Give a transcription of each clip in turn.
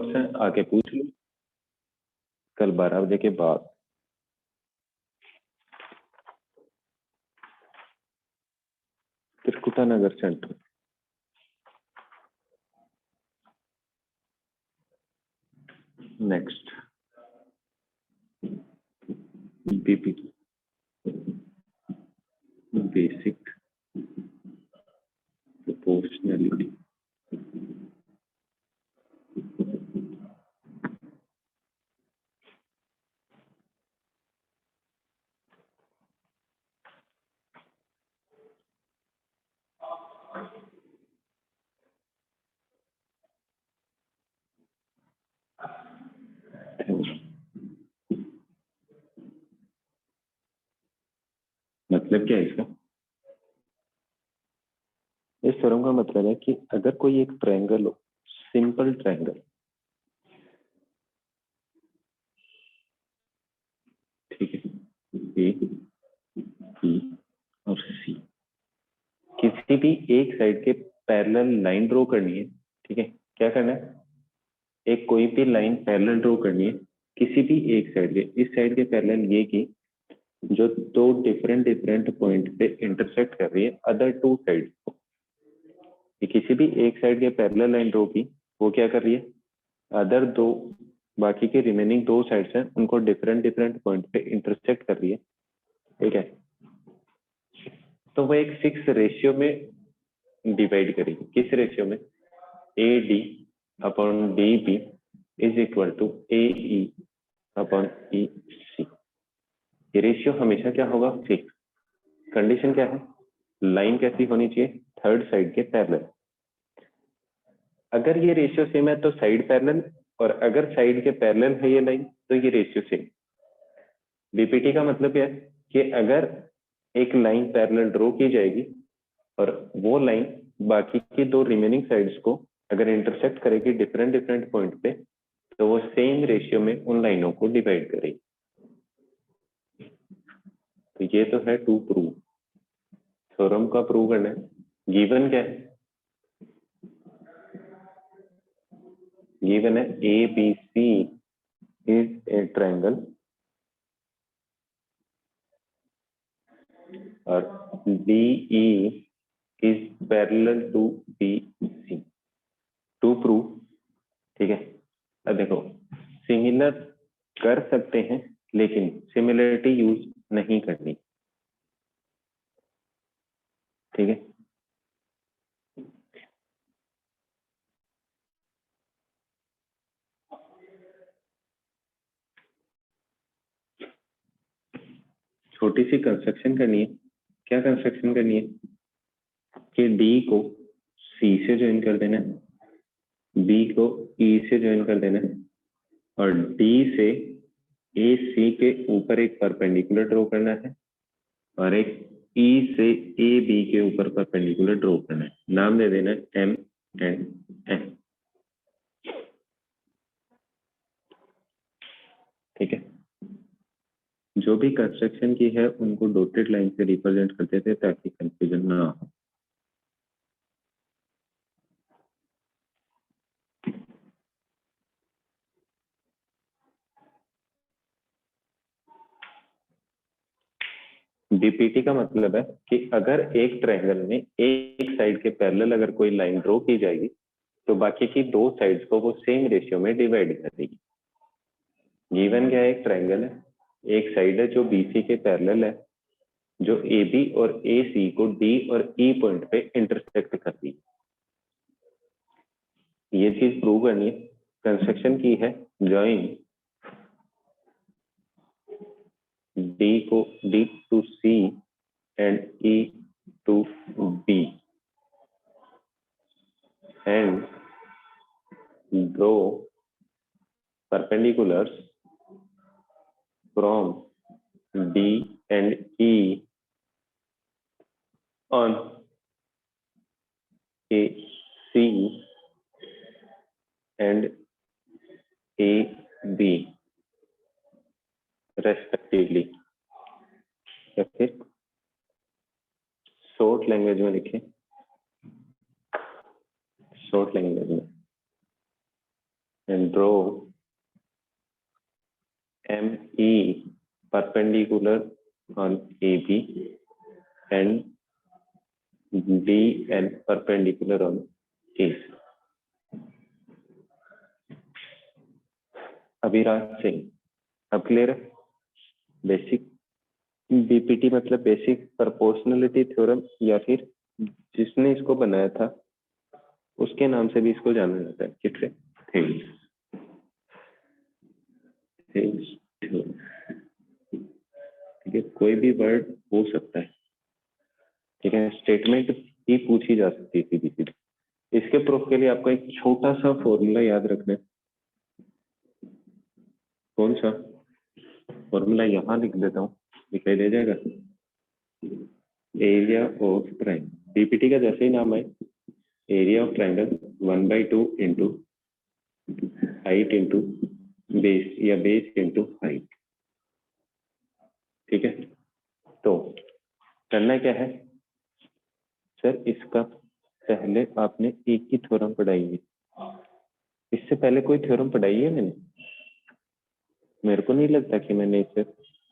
से आके पूछ लो कल 12 बजे के बाद। Trikuta Nagar centre. Next BPT basic proportionality. मतलब क्या है इसका? इस थ्योरम का मतलब है कि अगर कोई एक ट्रायंगल हो, सिंपल ट्रायंगल, ठीक है, ए बी और सी, किसी भी एक साइड के पैरेलल लाइन ड्रॉ करनी है। ठीक है, क्या करना है? एक कोई भी लाइन पैरेलल ड्रॉ करनी है किसी भी एक साइड के, इस साइड के पैरेलल ये की जो दो डिफरेंट पॉइंट पे इंटरसेक्ट कर रही है अदर टू साइड को। ये किसी भी एक साइड के पैरेलल लाइन ड्रॉ की, वो क्या कर रही है? अदर दो, बाकी के रिमेनिंग दो साइड्स हैं उनको डिफरेंट पॉइंट पे इंटरसेक्ट कर रही है। ठीक है, तो वो एक फिक्स रेशियो में डिवाइड करेगी। किस रेशियो में? A D upon D B is equal to A E upon E C. ये रेशियो हमेशा क्या होगा? फिक्स। कंडीशन क्या है? लाइन कैसी होनी चाहिए? थर्ड साइड के पैरेलल। अगर ये रेशियो सेम है तो साइड पैरेलल, और अगर साइड के पैरेलल है ये लाइन तो ये रेशियो सेम। बीपीटी का मतलब क्या है कि अगर एक लाइन पैरेलल ड्रॉ की जाएगी और वो लाइन बाकी की दो रिमेनिंग साइड्स को अगर इंटरसेक्ट करेगी डिफरेंट पॉइंट पे, तो वो सेम रेशियो में उन लाइनों को डिवाइड करेगी। तो ये तो है टू प्रूव। थ्योरम का प्रूव करना है। गिवन क्या है? गिवन है A B C is a triangle और D E is parallel to B C. To prove. ठीक है, अब देखो, सिमिलर कर सकते हैं लेकिन सिमिलरिटी यूज नहीं करनी। ठीक है, छोटी सी कंस्ट्रक्शन करनी है। क्या कंस्ट्रक्शन करनी है? कि डी को सी से ज्वाइन कर देना है, बी को ई से ज्वाइन कर देना है और डी से ए सी के ऊपर एक परपेंडिकुलर ड्रॉ करना है और एक ई से ए बी के ऊपर परपेंडिकुलर ड्रॉ करना है। नाम दे देना है एम एंड एन। ठीक है, जो भी कंस्ट्रक्शन की है उनको डॉटेड लाइन से रिप्रेजेंट करते थे ताकि कंफ्यूजन ना हो। बीपीटी का मतलब है कि अगर एक ट्रायंगल में एक साइड के पैरेलल अगर कोई लाइन ड्रॉ की जाएगी तो बाकी की दो साइड्स को वो सेम रेशियो में डिवाइड करेगी। गिवन क्या है? एक ट्रायंगल है, एक साइड है जो बीसी के पैरेलल है, जो ए बी और ए सी को डी और ई पॉइंट पे इंटरसेक्ट कर रही है। ये चीज प्रूव करनी है। कंस्ट्रक्शन की है जॉइन डी को D to C and E to B and draw perpendiculars from D and E on A C and A B respectively। या फिर शॉर्ट लैंग्वेज में लिखें, शॉर्ट लैंग्वेज में and draw ME perpendicular on AB and DN perpendicular on AC. Abhiraj Singh, अब clear है? Basic BPT मतलब basic proportionality theorem, या फिर जिसने इसको बनाया था उसके नाम से भी इसको जाना जाता है, किससे? Thales theorem. ठीक है, कोई भी वर्ड हो सकता है, ठीक है, स्टेटमेंट ही पूछी जा सकती है सीधी सीधी। इसके प्रूफ के लिए आपको एक छोटा सा फॉर्मूला याद रखना है। कौन सा फॉर्मूला? यहाँ लिख देता हूँ, दिखाई दे जाएगा। एरिया ऑफ ट्रायंगल, पीपीटी का जैसे ही नाम है, area of triangle 1/2 into height into base, या बेस इंटू हाइट। ठीक है, तो करना क्या है सर? इसका पहले आपने एक ही थ्योरम पढ़ाई है, इससे पहले कोई थ्योरम पढ़ाई है मैंने? मेरे को नहीं लगता कि मैंने इससे,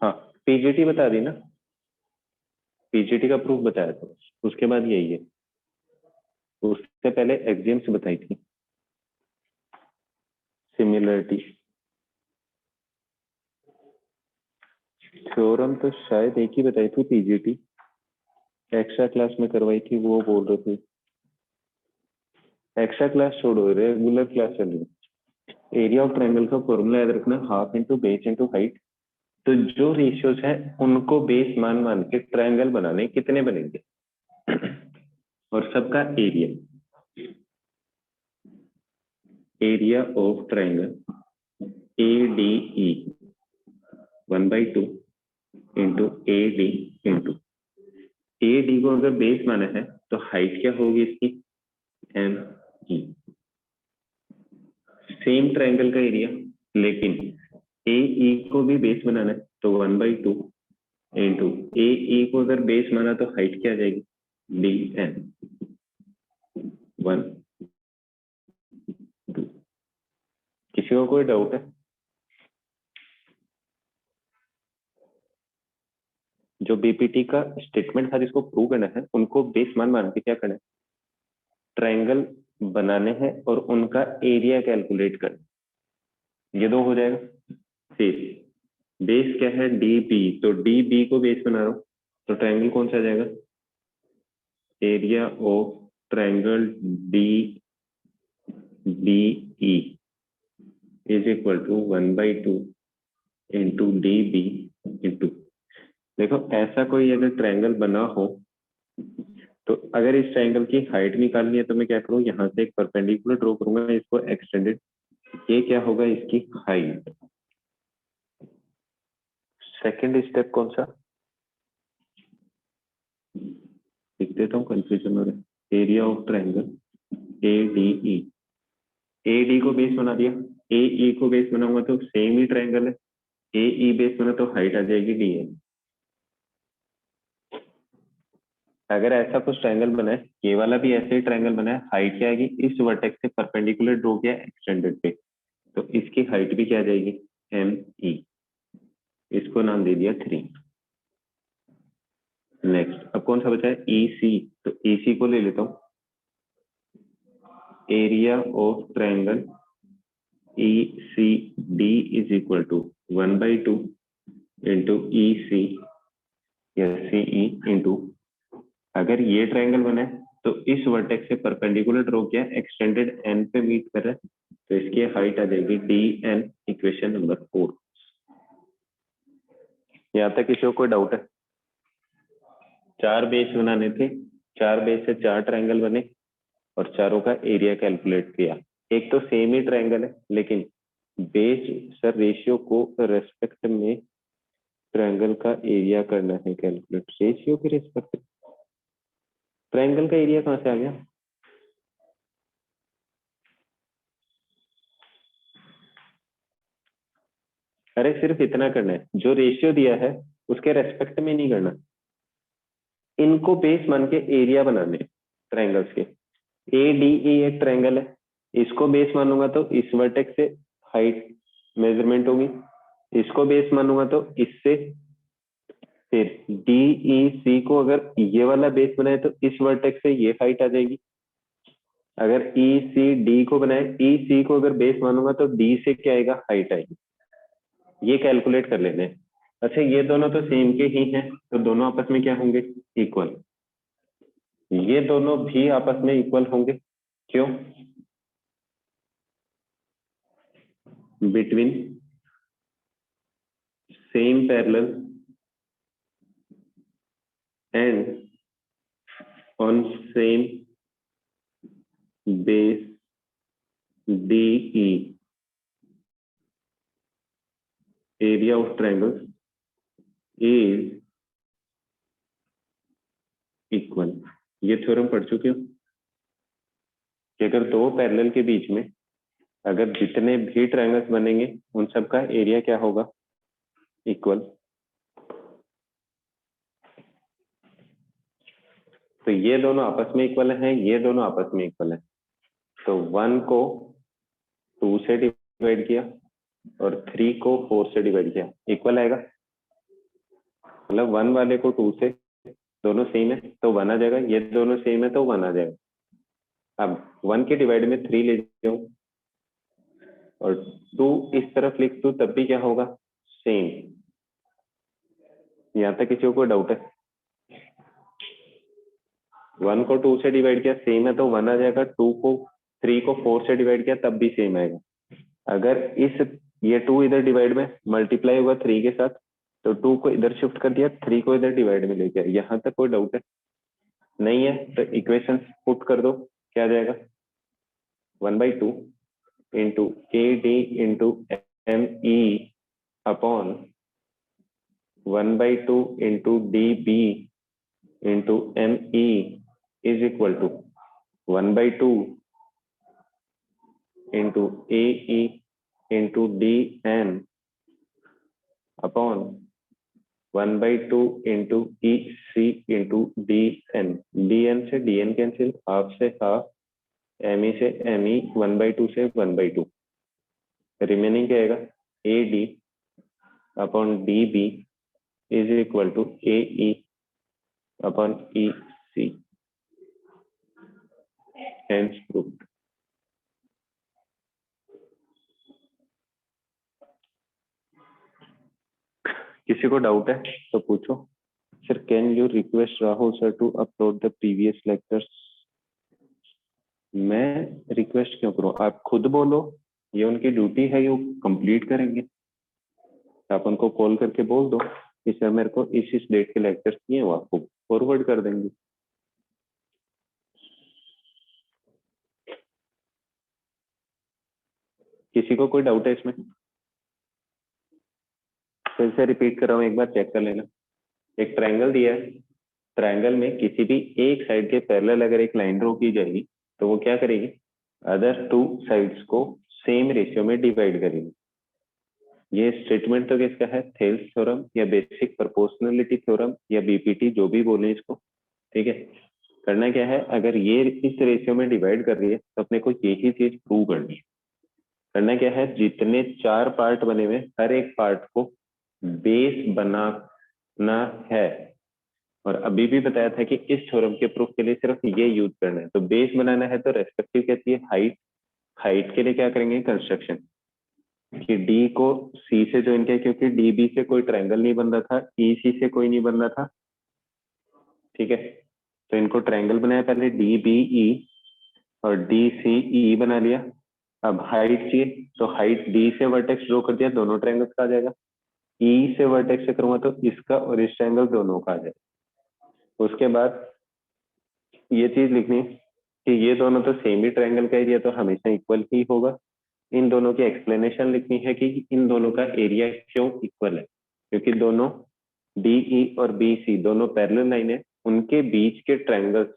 हाँ पीजीटी बता दी ना, पीजीटी का प्रूफ बताया था, उसके बाद यही है। उससे पहले एक्सियम्स बताई थी, सिमिलरिटी। थ्योरम तो शायद एक ही बताई थी, पीजीटी एक्स्ट्रा क्लास में करवाई थी, वो बोल रहे थे। एक्स्ट्रा क्लास छोड़ो, रेगुलर क्लास चल रही है। एरिया ऑफ ट्रायंगल का फॉर्मूला याद रखना, half into base into height. तो जो रेशियोज है उनको बेस मान मान के ट्रायंगल बनाने कितने बनेंगे, और सबका area, area of triangle ADE 1/2 into AD into AD को अगर बेस माना है तो हाइट क्या होगी इसकी? ME। सेम ट्रायंगल का एरिया, लेकिन AE को भी बेस बनाना है तो 1/2 इंटू AE को अगर बेस माना तो हाइट क्या आ जाएगी? DN 1/2। किसी को कोई डाउट है? जो बीपीटी का स्टेटमेंट था जिसको प्रूव करना है, उनको बेस मान के क्या करना है? ट्रायंगल बनाने हैं और उनका एरिया कैलकुलेट करना। ये दो हो जाएगा। फिर बेस क्या है? DB, तो DB को बेस बना रहा हूं तो ट्रायंगल कौन सा आ जाएगा? Area of triangle DBE is equal to 1/2 into DB into, देखो ऐसा कोई अगर ट्रायंगल बना हो तो अगर इस ट्रायंगल की हाइट निकालनी है तो मैं क्या करूं, यहाँ से एक परपेंडिकुलर ड्रॉ करूंगा, इसको एक्सटेंडेड, ये क्या होगा? इसकी हाइट। सेकंड स्टेप कौन सा लिख देता हूँ, कंफ्यूजन हो रहा है। Area of triangle ADE, AD को बेस बना दिया, AE को बेस बनाऊंगा तो सेम ही ट्रायंगल है, AE बेस बना तो हाइट आ जाएगी DN। अगर ऐसा कुछ ट्रायंगल बना है, ये वाला भी ऐसे ही ट्रायंगल बना है, हाइट क्या आएगी? इस वर्टेक्स से परपेंडिकुलर ड्रॉ किया एक्सटेंडेड पे, तो इसकी हाइट भी क्या आ जाएगी? ME। इसको नाम दे दिया 3। नेक्स्ट अब कौन सा बचा है? EC, तो EC को ले लेता हूँ, area of triangle ECD is equal to 1/2 into EC या CE इंटू, अगर ये ट्रायंगल बना है तो इस वर्टेक्स से परपेंडिकुलर ड्रॉ किया, एक्सटेंडेड N पे मीट कर रहा है, तो इसकी हाइट आ जाएगी DN। Equation number 4। यहाँ तक किसी को कोई डाउट है? 4 बेस बनाने थे, 4 बेस से 4 ट्रायंगल बने और चारों का एरिया कैलकुलेट किया। एक तो सेम ही ट्रायंगल है, लेकिन बेस सर रेशियो को रेस्पेक्ट में ट्रायंगल का एरिया करना है कैलकुलेट, रेशियो के रेस्पेक्ट। ट्रायंगल का एरिया कहाँ से आ गया? अरे सिर्फ इतना करना है, जो रेशियो दिया है उसके रेस्पेक्ट में नहीं करना, इनको बेस मान के एरिया बनाने ट्रायंगल्स के। ADE एक ट्रायंगल है, इसको बेस मानूंगा तो इस वर्टेक्स से हाइट मेजरमेंट होगी, इसको बेस मानूंगा तो इससे, फिर डी ई सी को अगर ये वाला बेस बनाए तो इस वर्टेक्स से ये हाइट आ जाएगी। अगर ई सी डी को बनाए, ई सी को अगर बेस मानूंगा तो डी से क्या आएगा, हाइट आएगी। ये कैलकुलेट कर लेते हैं। अच्छा ये दोनों तो सेम के ही हैं, तो दोनों आपस में क्या होंगे, इक्वल। ये दोनों भी आपस में इक्वल होंगे, क्यों, between same parallel and on same base DE, area of triangles is equal। ये थ्योरम पढ़ चुके हो कि अगर दो पैरेलल के बीच में अगर जितने भी ट्रायंगल्स बनेंगे उन सब का एरिया क्या होगा, इक्वल। तो ये दोनों आपस में इक्वल हैं, ये दोनों आपस में इक्वल हैं, तो 1 को 2 से डिवाइड किया और 3 को 4 से डिवाइड किया, इक्वल आएगा। मतलब 1 वाले को 2 से, दोनों सेम है तो 1 आ जाएगा, ये दोनों सेम है तो 1 आ जाएगा। अब 1 के डिवाइड में 3 ले जाऊं और 2 इस तरफ लिख दूं तब भी क्या होगा, सेम। यहां तक किसी को डाउट है? 1 को 2 से डिवाइड किया सेम है तो 1 आ जाएगा, 3 को 4 से डिवाइड किया तब भी सेम आएगा। अगर इस ये 2 इधर डिवाइड में मल्टीप्लाई होगा 3 के साथ, तो 2 को इधर शिफ्ट कर दिया, 3 को इधर डिवाइड में लेके आया। यहाँ तक कोई डाउट है? नहीं है तो इक्वेशन पुट कर दो, क्या आ जाएगा, 1/2 into A D into M E upon 1/2 into D B into M E is equal to 1/2 into A E into D N upon 1/2 into E C into D N. D N से D N cancel, half से half, M E से M E, 1/2 से 1/2, remaining क्या आएगा, A D upon D B is equal to A E upon E C. Hence proved. किसी को doubt है तो पूछो। Sir can you request Rahul sir to upload the previous lectures? मैं रिक्वेस्ट क्यों करूं, आप खुद बोलो, ये उनकी ड्यूटी है, ये कंप्लीट करेंगे। आप उनको कॉल करके बोल दो कि सर मेरे को इस डेट के लेक्चर्स किए, वो आपको फॉरवर्ड कर देंगे। किसी को कोई डाउट है इसमें? फिर से रिपीट कर रहा हूँ, एक बार चेक कर लेना। एक ट्रायंगल दिया है, ट्रायंगल में किसी भी एक साइड के पैरेलल अगर एक लाइन ड्रॉ की जाएगी तो वो क्या करेगी, अदर 2 साइड्स को सेम रेशियो में डिवाइड करेगी। ये स्टेटमेंट तो किसका है, थेल्स थ्योरम या बेसिक प्रोपोर्शनलिटी थ्योरम या बीपीटी, जो भी बोले इसको, ठीक है। करना क्या है, अगर ये इस रेशियो में डिवाइड कर रही है तो अपने को यही चीज प्रूव करनी है। करना क्या है, जितने 4 पार्ट बने हुए हर एक पार्ट को बेस बनाना है। और अभी भी बताया था कि इस थ्योरम के प्रूफ के लिए सिर्फ ये यूज करना है। तो बेस बनाना है तो रेस्पेक्टिव कहती है हाइट, हाइट के लिए क्या करेंगे, कंस्ट्रक्शन, कि डी को सी से ज्वाइन किया, क्योंकि डी बी से कोई ट्रायंगल नहीं बन रहा था, ई सी से कोई नहीं बन रहा था, ठीक है। तो इनको ट्रायंगल बनाया पहले, डी बी ई, और डी सी ई बना लिया। अब हाइट चाहिए तो हाइट डी से वर्टेक्स ड्रॉ कर दिया, दोनों ट्रायंगल्स का आ जाएगा। ई से वर्टेक्स से करूंगा तो इसका और इस ट्रायंगल दोनों का आ जाएगा। उसके बाद ये चीज लिखनी कि ये दोनों तो सेम ही ट्रायंगल का एरिया तो हमेशा इक्वल ही होगा। इन दोनों की एक्सप्लेनेशन लिखनी है कि इन दोनों का एरिया क्यों इक्वल है, क्योंकि दोनों डीई और बीसी दोनों पैरेलल लाइन है, उनके बीच के ट्रायंगल्स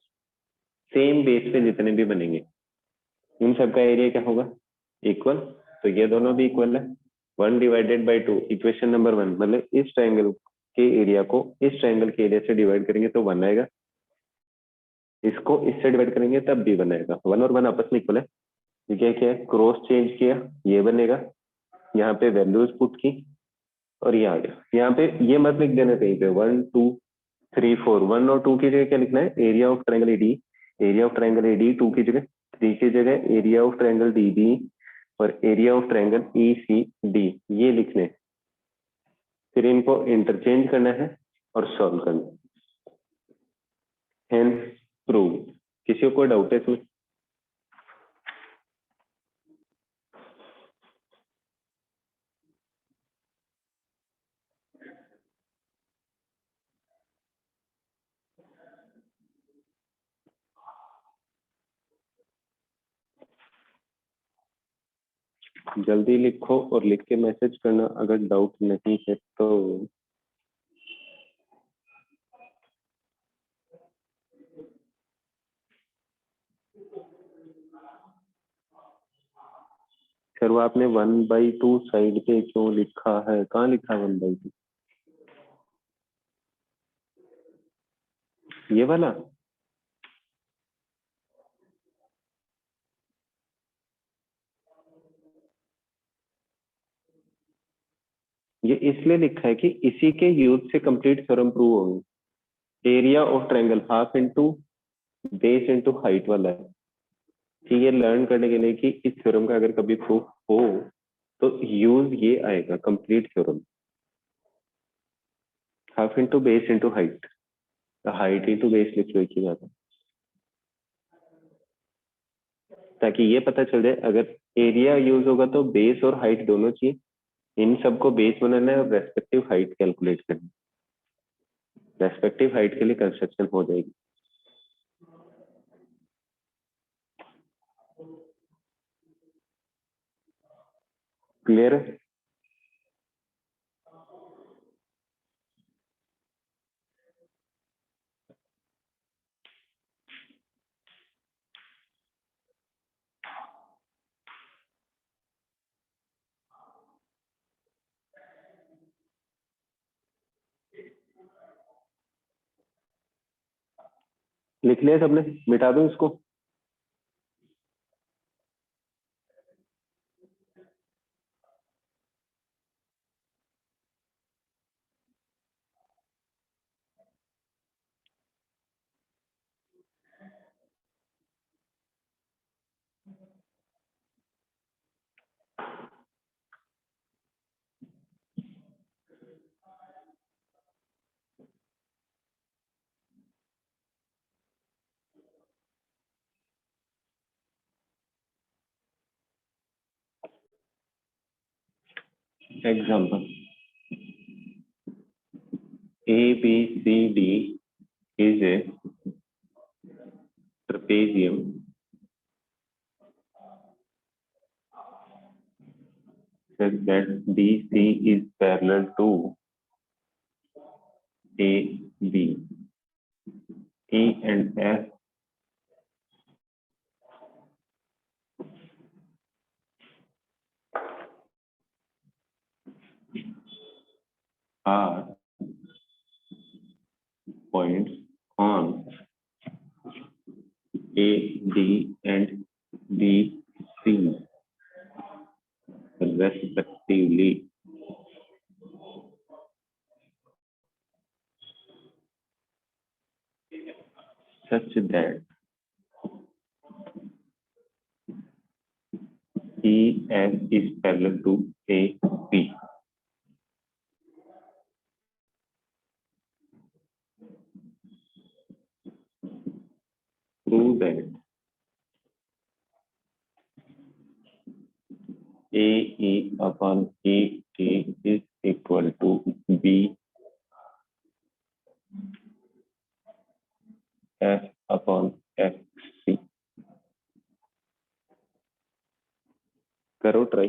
सेम बेस पे जितने भी बनेंगे उन सबका एरिया क्या होगा, इक्वल। तो ये दोनों भी इक्वल है। 1/2 इक्वेशन नंबर 1, मतलब इस ट्रायंगल के एरिया को इस ट्रायंगल के एरिया से डिवाइड करेंगे तो 1 आएगा, इसको इससे डिवाइड करेंगे तब भी 1 आएगा। 1 और 1 आपस में इक्वल है। ये क्या किया, क्रॉस चेंज किया, ये बनेगा, यहाँ पे वैल्यूज पुट की और ये आ गया। यहाँ पे ये मत लिख देना कहीं पे 1 2 3 4, 1 और 2 की जगह क्या लिखना है, area of triangle AD, area of triangle AD 2 की जगह, 3 की जगह area of triangle D B और area of triangle E C D, ये लिखने हैं। फिर इनको इंटरचेंज करना है और सॉल्व करना है। Hence prove. किसी को कोई डाउट है इसमें? जल्दी लिखो और लिख के मैसेज करना अगर डाउट नहीं है तो। सर वो आपने 1/2 साइड पे क्यों लिखा है, कहाँ लिखा है 1/2? ये वाला? ये इसलिए लिखा है कि इसी के यूज से कंप्लीट थ्योरम प्रूव होगी। Area of triangle half into base into height वाला है। ठीक है, लर्न करने के लिए कि इस थ्योरम का अगर कभी प्रूफ हो तो यूज ये आएगा, complete theorem. Half into base into height, height into base लिख लो एक ही बात है, ताकि ये पता चल जाए अगर एरिया यूज होगा तो बेस और हाइट दोनों चाहिए, इन सबको बेस बनाना है और रेस्पेक्टिव हाइट कैलकुलेट करनी है। रेस्पेक्टिव हाइट के लिए कंस्ट्रक्शन हो जाएगी। क्लियर है? लिख लिया सबने? मिटा दूं इसको? Example, ABCD is a trapezium such that BC is parallel to AB. E and F are points on A, D and B, C respectively, such that EF is parallel to AB. Prove that AE upon ET is equal to BF upon FC. करो try.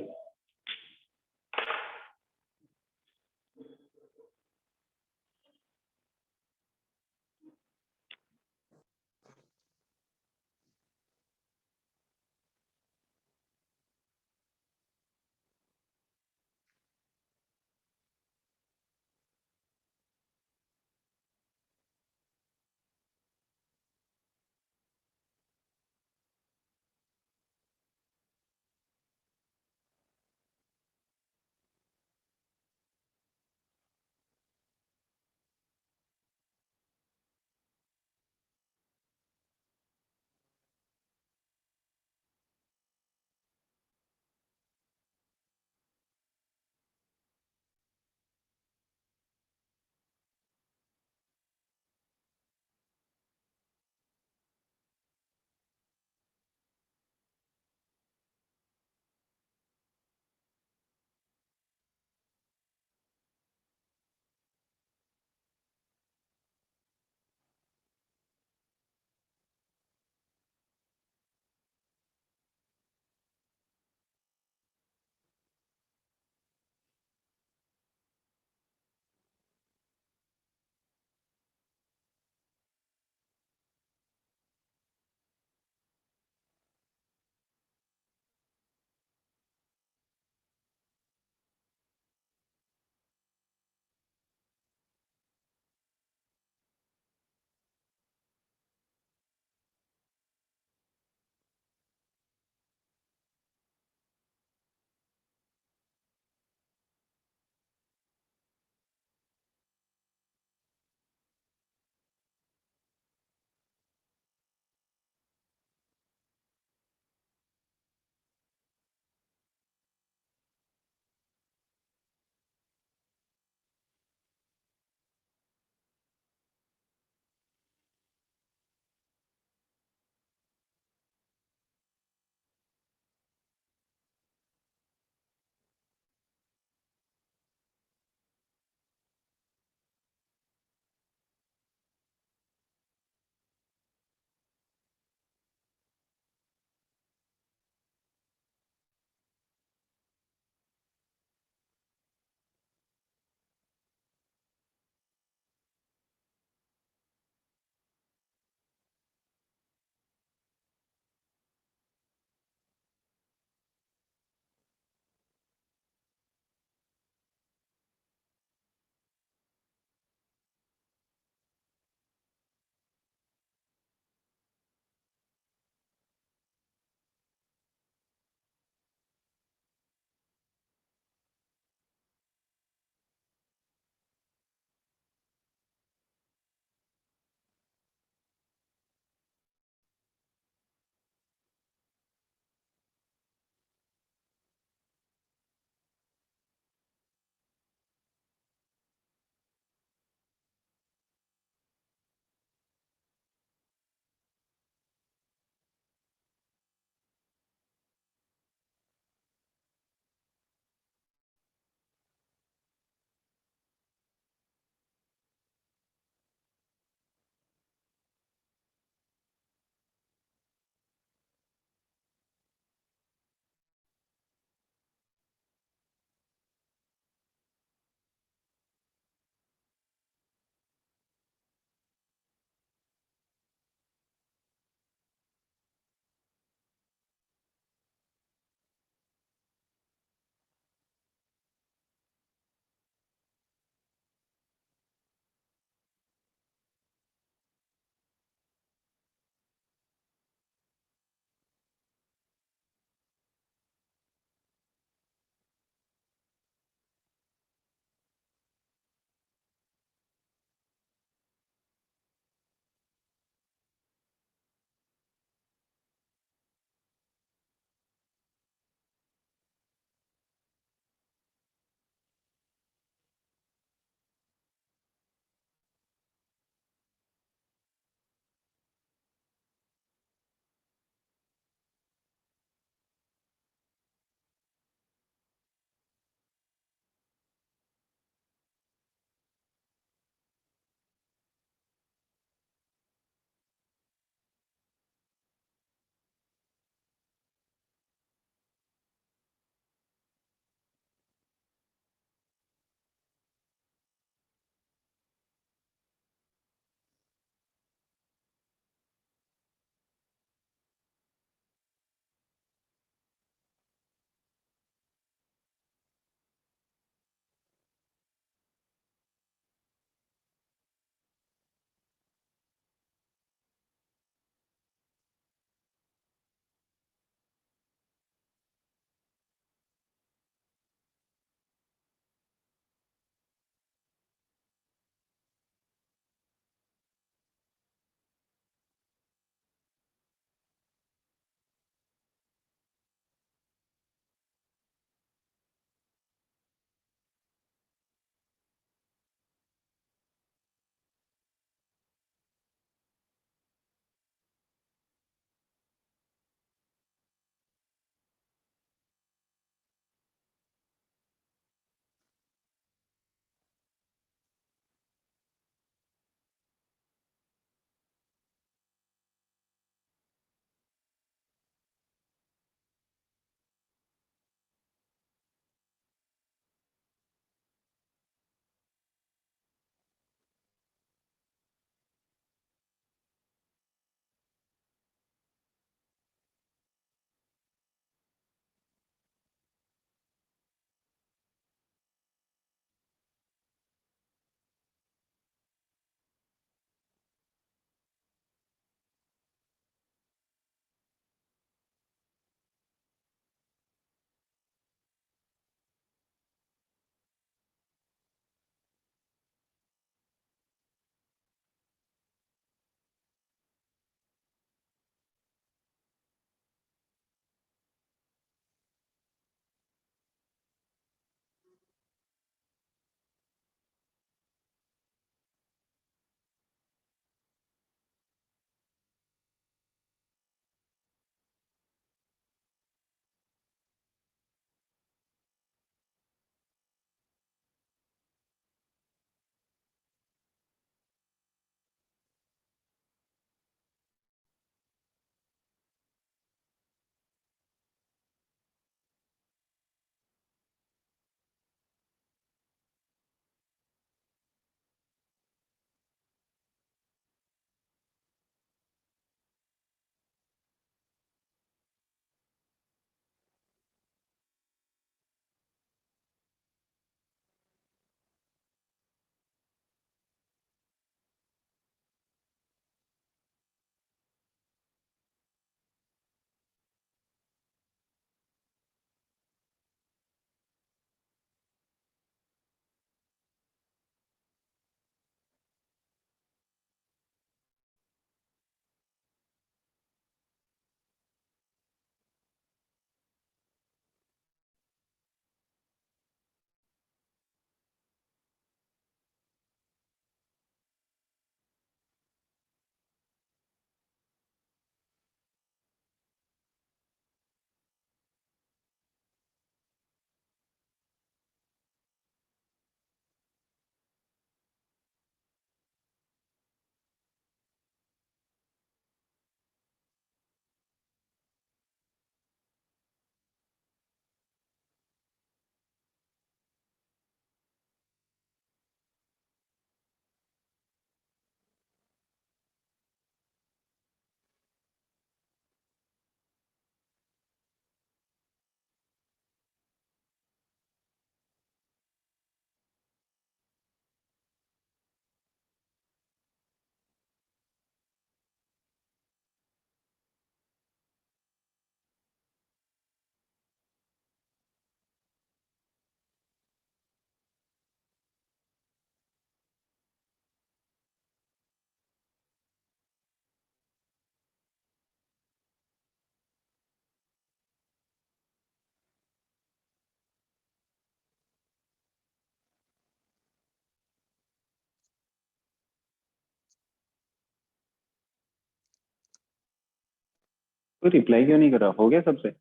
तो reply क्यों नहीं कर रहा? हो गया सबसे?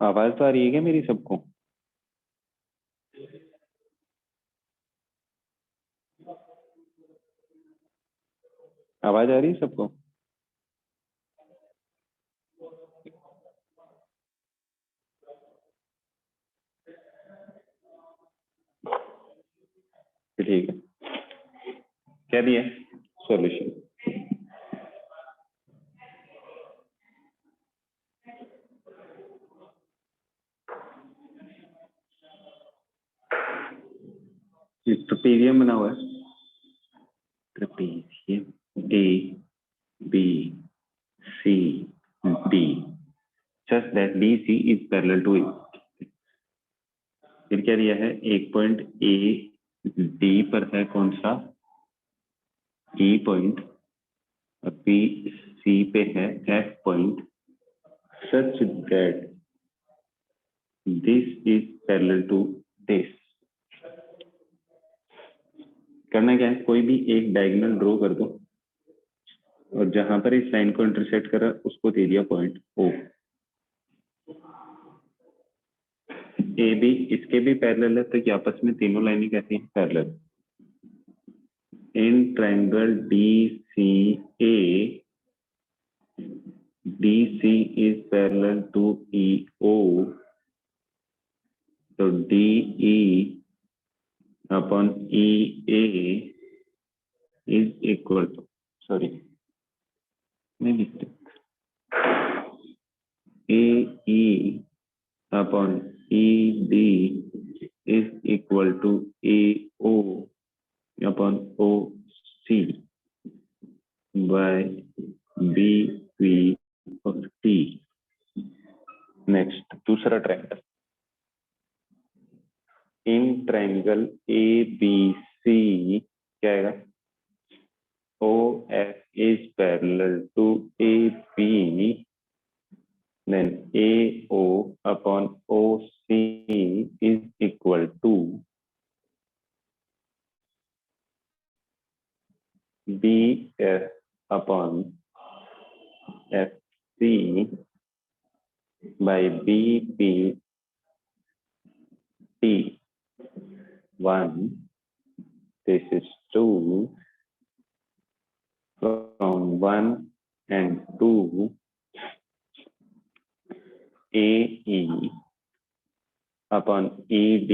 आवाज तो आ रही है क्या मेरी सबको? आवाज आ रही है सबको? ठीक है, क्या दिया सॉल्यूशन? ट्रेपेजियम बना हुआ है, trapezium A B C D, just that D C is parallel to A. फिर क्या दिया है? एक पॉइंट ए डी पर है कौन सा? ई पॉइंट। और बी सी पे है F point, such that this is parallel to this. करना क्या है? कोई भी एक डायगोनल ड्रॉ कर दो और जहां पर इस लाइन को इंटरसेक्ट करा उसको दे दिया पॉइंट ओ। ए बी इसके भी पैरेलल है, तो ये आपस में तीनों लाइनें कैसी हैं? Parallel. In triangle D C A, D C is parallel to E O, तो D E upon E A is equal to, sorry नहीं लिखते, A E upon E D is equal to A O upon O C by B P और T. Next दूसरा ट्रायंगल, in triangle A B C क्या आएगा? O F is parallel to A B, then AO upon OC is equal to BF upon FC by BPT. 1, this is 2, from 1 and 2, AE upon ED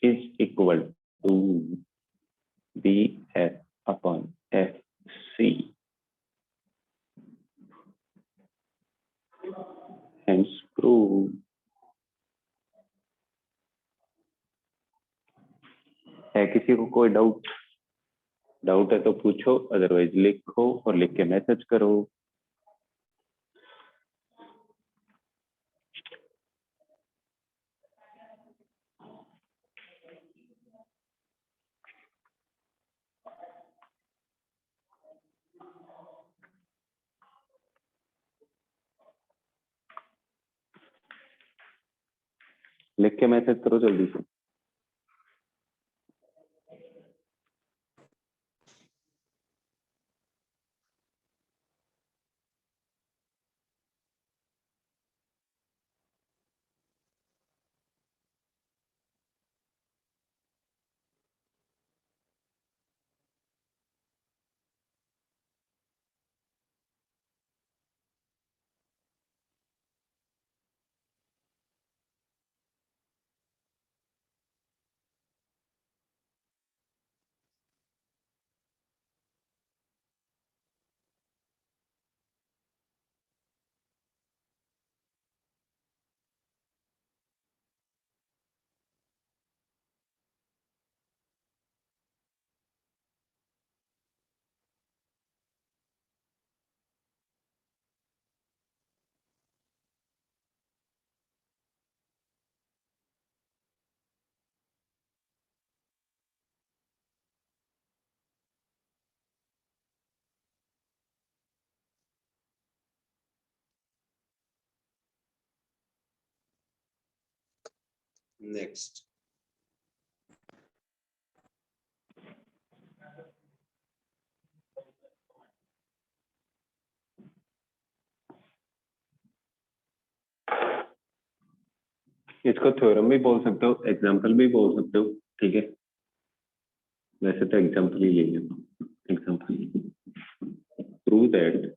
is equal to BF upon FC. Hence prove। है किसी को कोई doubt? Doubt है तो पूछो, otherwise लिखो और लिख के मैसेज करो। लिख के मैसेज करो जल्दी से। नेक्स्ट। इसको थ्योरम भी बोल सकते हो, एग्जाम्पल भी बोल सकते हो, ठीक है। वैसे तो एग्जाम्पल ही ले लेता हूँ। Example, prove that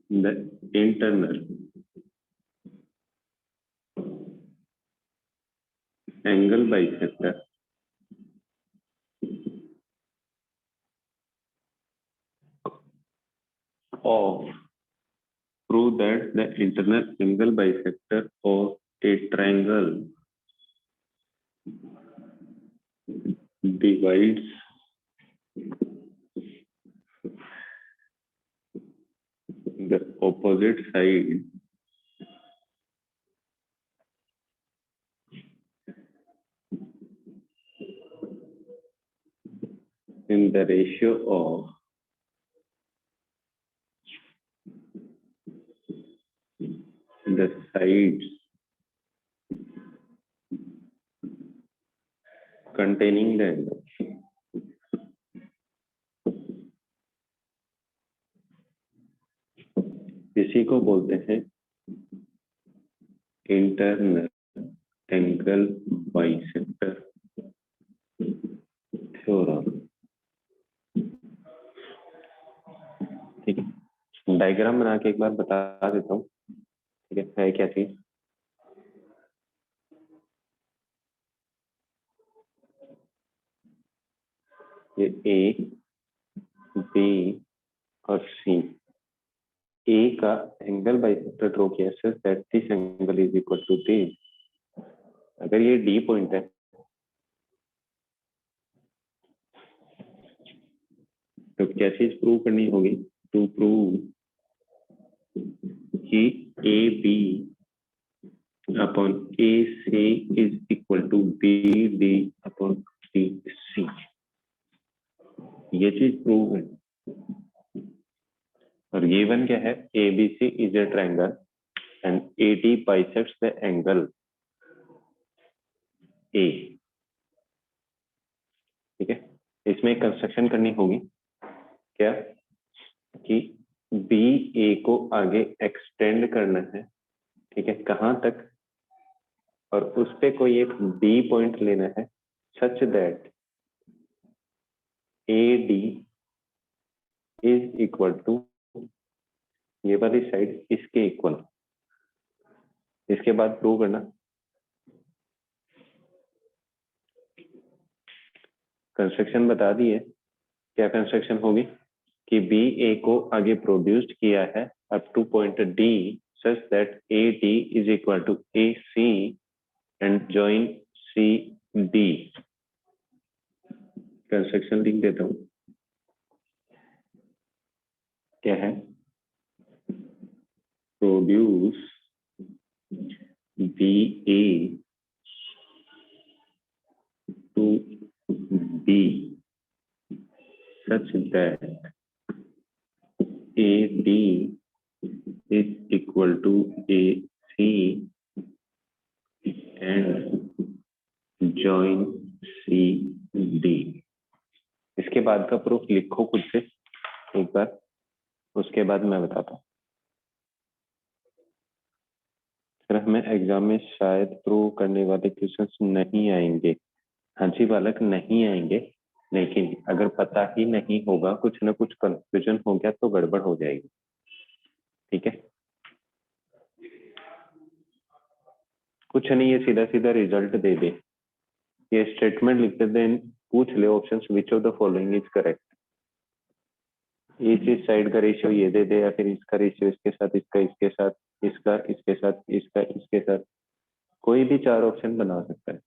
the internal angle bisector of prove that the internal angle bisector of a triangle divides the opposite side in the ratio of the sides containing the angle. इसी को बोलते हैं internal angle bisector theorem, ठीक है। Diagram बना के एक बार बता देता हूँ, ठीक है क्या चीज। ये ए, बी और सी, ए का एंगल बाइसेक्टर ड्रॉ किया such that this angle is equal to this. अगर ये डी पॉइंट है तो क्या चीज प्रूव करनी होगी, टू प्रूव कि A B upon A C is equal to B D upon D C. ये चीज प्रूव है। और ये वन क्या है, A B C is a triangle and A D bisects the angle A, ठीक है। इसमें कंस्ट्रक्शन करनी होगी क्या, कि बी ए को आगे एक्सटेंड करना है, ठीक है, कहां तक, और उस पे कोई एक बी पॉइंट लेना है such that A D is equal to ये वाली साइड इसके इक्वल। इसके बाद प्रूव करना, कंस्ट्रक्शन बता दी है। क्या कंस्ट्रक्शन होगी कि बी ए को आगे प्रोड्यूस्ड किया है up to point D such that A D is equal to A C and join C D. Construction लिख देता हूं, क्या है, produce B A to B such that AD is equal to AC and join CD। इसके बाद का proof लिखो खुद से एक बार, उसके बाद मैं बताता हूँ। फिर हमें एग्जाम में शायद प्रूव करने वाले क्वेश्चंस नहीं आएंगे, हाँ जी बालक नहीं आएंगे, लेकिन अगर पता ही नहीं होगा, कुछ ना कुछ कंफ्यूजन हो गया तो गड़बड़ हो जाएगी, ठीक है। कुछ नहीं, ये सीधा सीधा रिजल्ट दे दे, ये स्टेटमेंट लिखते दें, पूछ ले options which of the following is correct. इस साइड का रेशियो ये दे दे, या फिर इसका रेशियो इसके साथ, इसका इसके साथ, इसका इसके साथ, इसका इसके साथ, कोई भी चार ऑप्शन बना सकता है।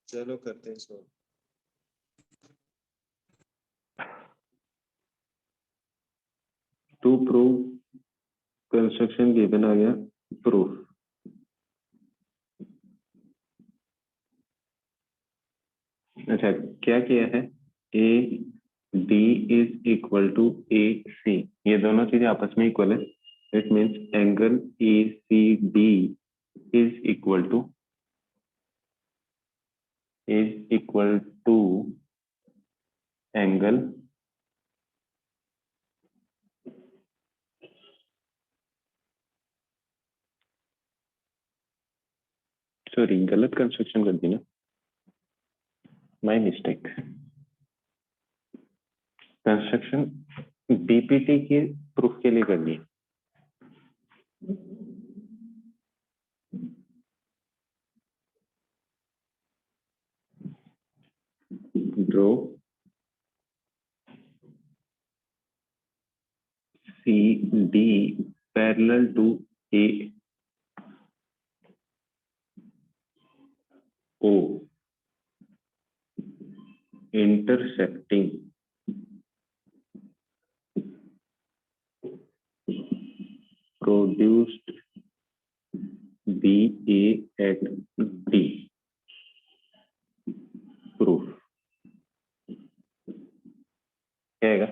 चलो करते हैं इसको। टू प्रूव कंस्ट्रक्शन गिवन आ गया, प्रूफ। अच्छा, क्या किया है, A D is equal to A C, ये दोनों चीजें आपस में इक्वल है। It means angle A C D is equal to angle sorry गलत कंस्ट्रक्शन कर दी ना, माय मिस्टेक। कंस्ट्रक्शन बीपीटी के प्रूफ के लिए करनी है। Draw C D parallel to A O intersecting produced BA at D, proof क्या आएगा,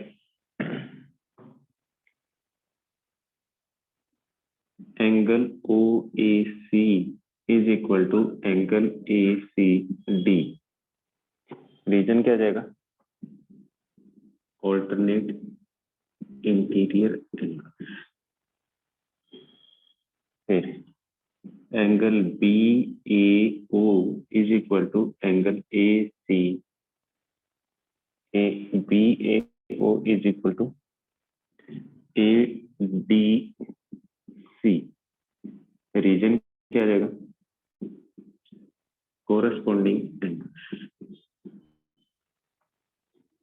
angle OAC is equal to angle ACD, reason क्या जाएगा, ऑल्टरनेट इंटीरियर एंगल। फिर angle BAO is equal to angle BAO is equal to ADC, reason क्या जाएगा, corresponding angle.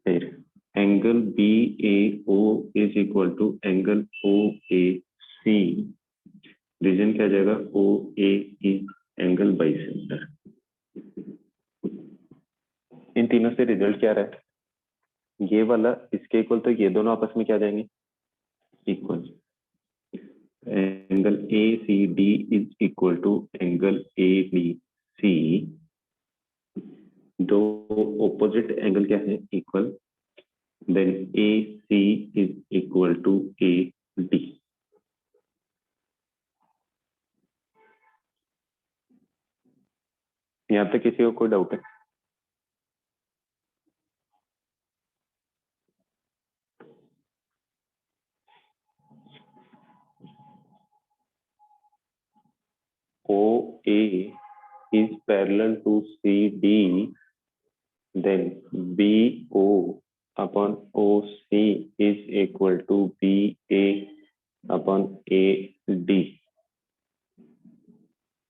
फिर angle BAO is equal to angle OAC, reason क्या जाएगा, OA is angle bisector. इन तीनों से रिजल्ट क्या रहा है, ये वाला इसके इक्वल, तो ये दोनों आपस में क्या जाएंगे, equal. Angle ACD is equal to angle ABC, दो ऑपोजिट एंगल क्या है, equal. Then AC is equal to AD। यहाँ तक किसी को कोई डाउट है? OA is parallel to CD, then BO upon OC is equal to BA upon AD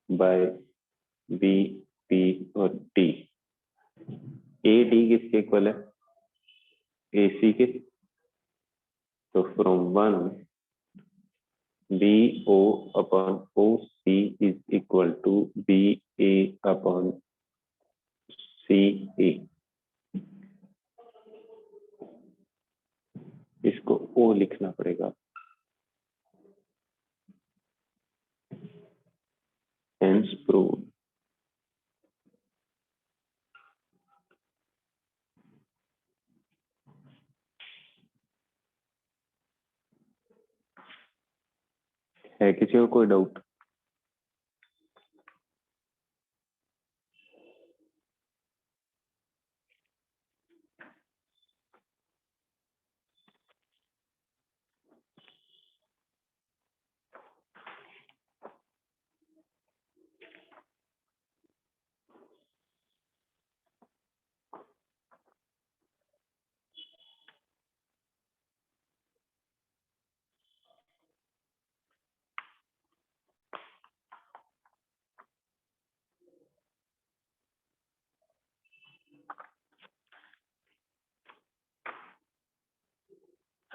by BP और T। AD किसके इक्वल है, AC के, तो from 1 BO upon OC is equal to BA upon CA। इसको O लिखना पड़ेगा, hence proved। है किसी को कोई डाउट?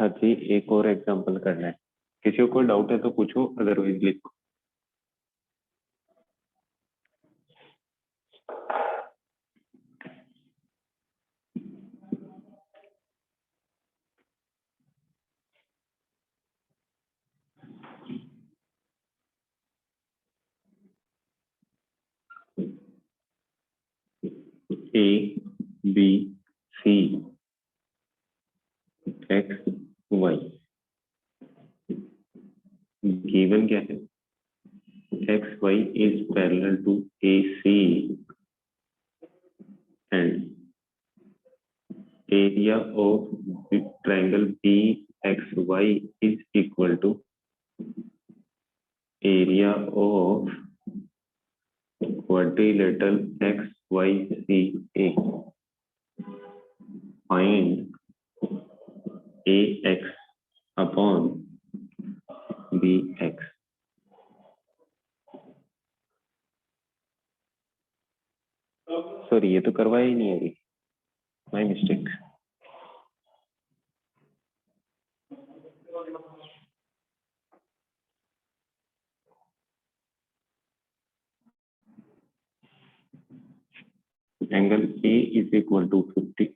हाँ जी, एक और एग्जांपल करना है। किसी को कोई डाउट है तो पूछो, अदरवाइज लिखो। A B C X Y given क्या है? X Y is parallel to A C and area of triangle BXY is equal to area of quadrilateral XYCA. Find AX upon BX. Sorry, ये तो करवाया ही नहीं है अभी, my mistake. Angle A is equal to 50.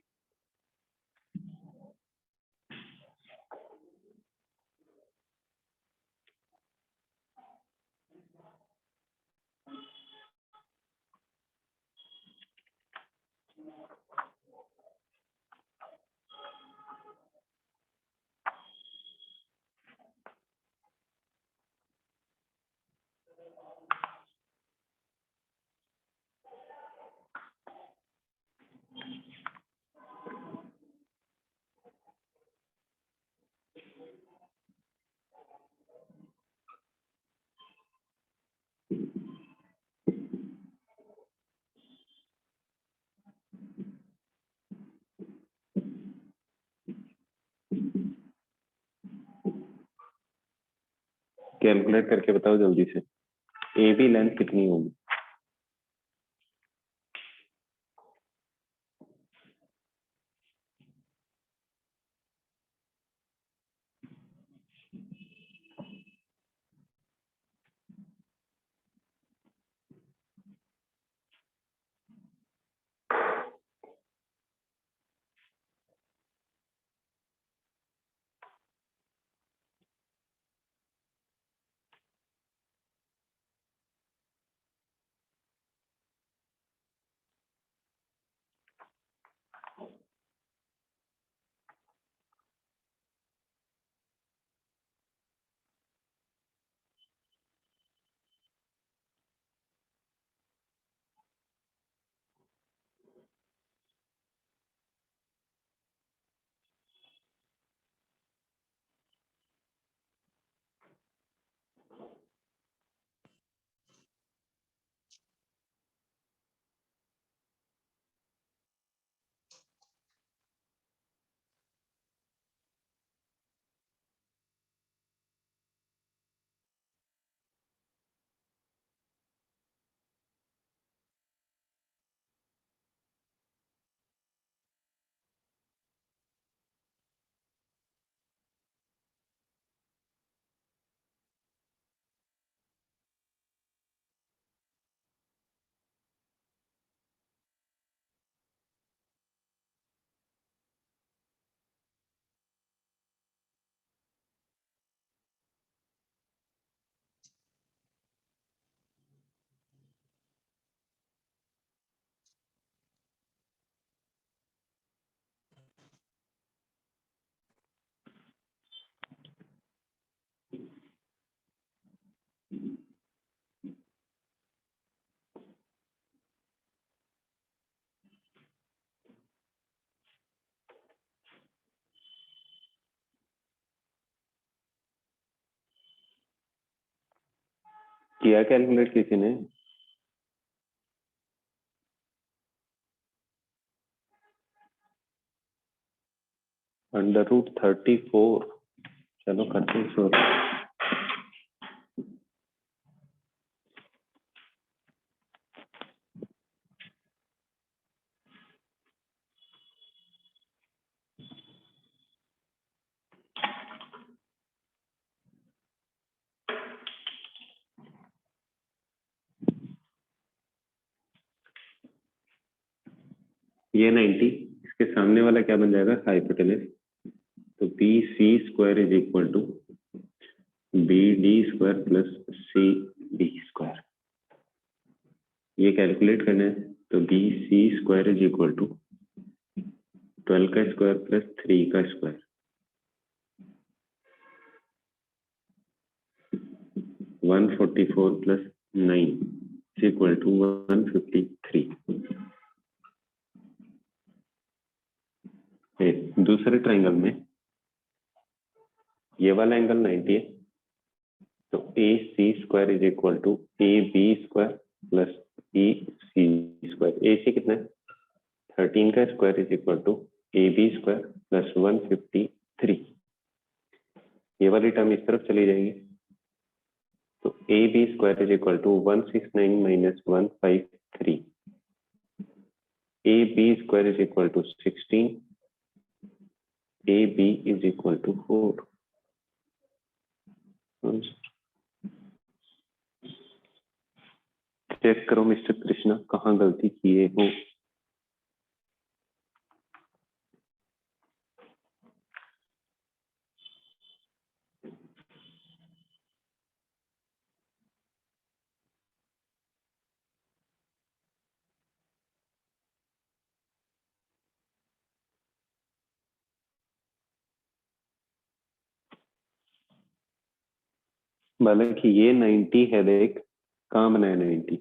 Calculate करके बताओ जल्दी से, ए बी लेंथ कितनी होगी? किया कैलकुलेट किसी ने? √34। चलो करते हैं सॉल्व। ये 90, इसके सामने वाला क्या बन जाएगा, हाइपोटेनस। तो B C square is equal to B D square plus C D square. ये कैलकुलेट करना है, तो B C square is equal to 12 का स्क्वायर प्लस 3 का square, 144 plus 9 is equal to 153। दूसरे ट्राइंगल में ये वाला एंगल 90 है, तो A C square is equal to A B square plus B C square. A C कितना है, 13 का square is equal to A B square plus 153। ये वाली टर्म इस तरफ चली जाएगी, तो A B square is equal to 169 minus 153। A B square is equal to 16, A B is equal to 4। Check करो मिस्टर कृष्णा कहाँ गलती किए हो। हालांकि ये 90 है, देख कहाँ बना है 90,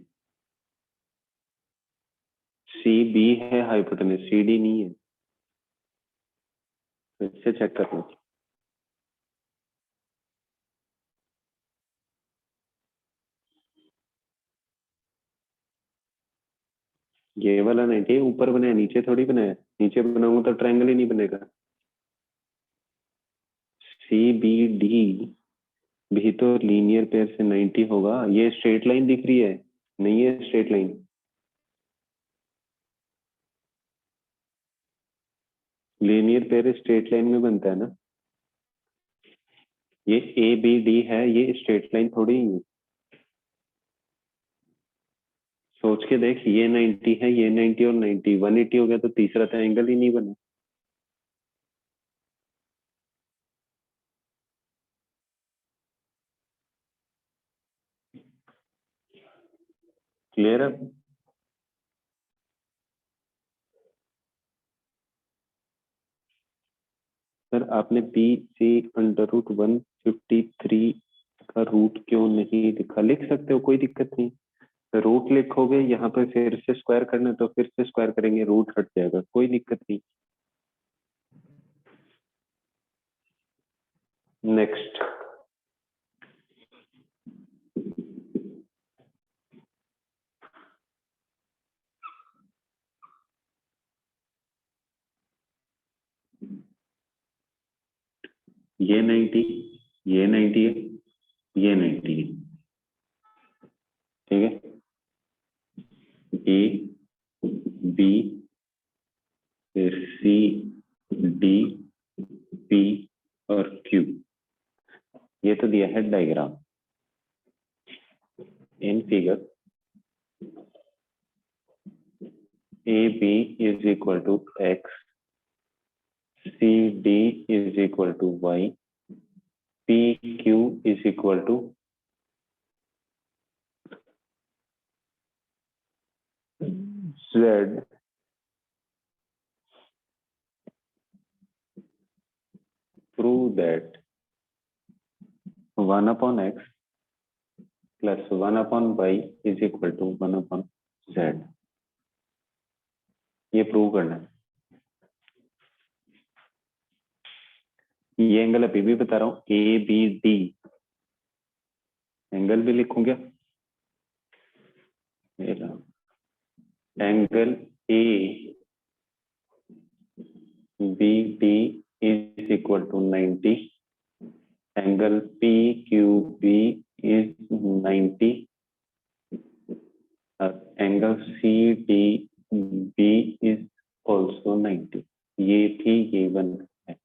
सी बी है हाइपोटेनस, सी डी नहीं है, तो इससे चेक कर लो। ये वाला 90 ऊपर बनाया, नीचे थोड़ी बनाया, नीचे बनाऊंगा तो ट्रायंगल ही नहीं बनेगा। सी बी डी भी तो लीनियर पेयर से 90 होगा। ये स्ट्रेट लाइन दिख रही है, नहीं है straight line, linear pair straight line में बनता है ना। ये ए बी डी है, ये स्ट्रेट लाइन थोड़ी है। सोच के देख, ये 90 है, ये 90 और 90 180 हो गया, तो तीसरा तो एंगल ही नहीं बना। क्लियर है? सर आपने बी सी अंडर रूट 153 का रूट क्यों नहीं लिखा? लिख सकते हो, कोई दिक्कत नहीं। रूट लिखोगे यहाँ पे, फिर से स्क्वायर करना तो फिर से स्क्वायर करेंगे, रूट हट जाएगा, कोई दिक्कत नहीं। नेक्स्ट, ये 90, ये 90 है, ये 90 है, ठीक है। ए बी फिर सी डी पी और क्यू, ये तो दिया है diagram. In figure A B is equal to X, C D is equal to Y, P Q is equal to Z. Prove that 1 upon x plus 1 upon y is equal to 1 upon z। ये prove करना है। ये angle अभी भी बता रहा हूँ, ए B D angle भी लिखूंगा। Angle A B D is equal to 90, angle P Q B is 90, angle C D B is also 90। ये भी गिवन है।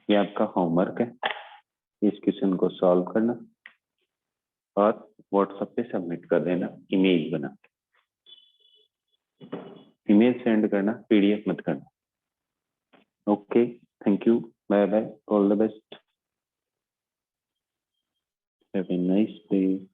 ये आपका होमवर्क है, इस क्वेश्चन को सॉल्व करना और व्हाट्सएप पे सबमिट कर देना इमेज बना के। इमेज सेंड करना, पीडीएफ मत करना। Okay, thank you, bye bye, all the best, have a nice day.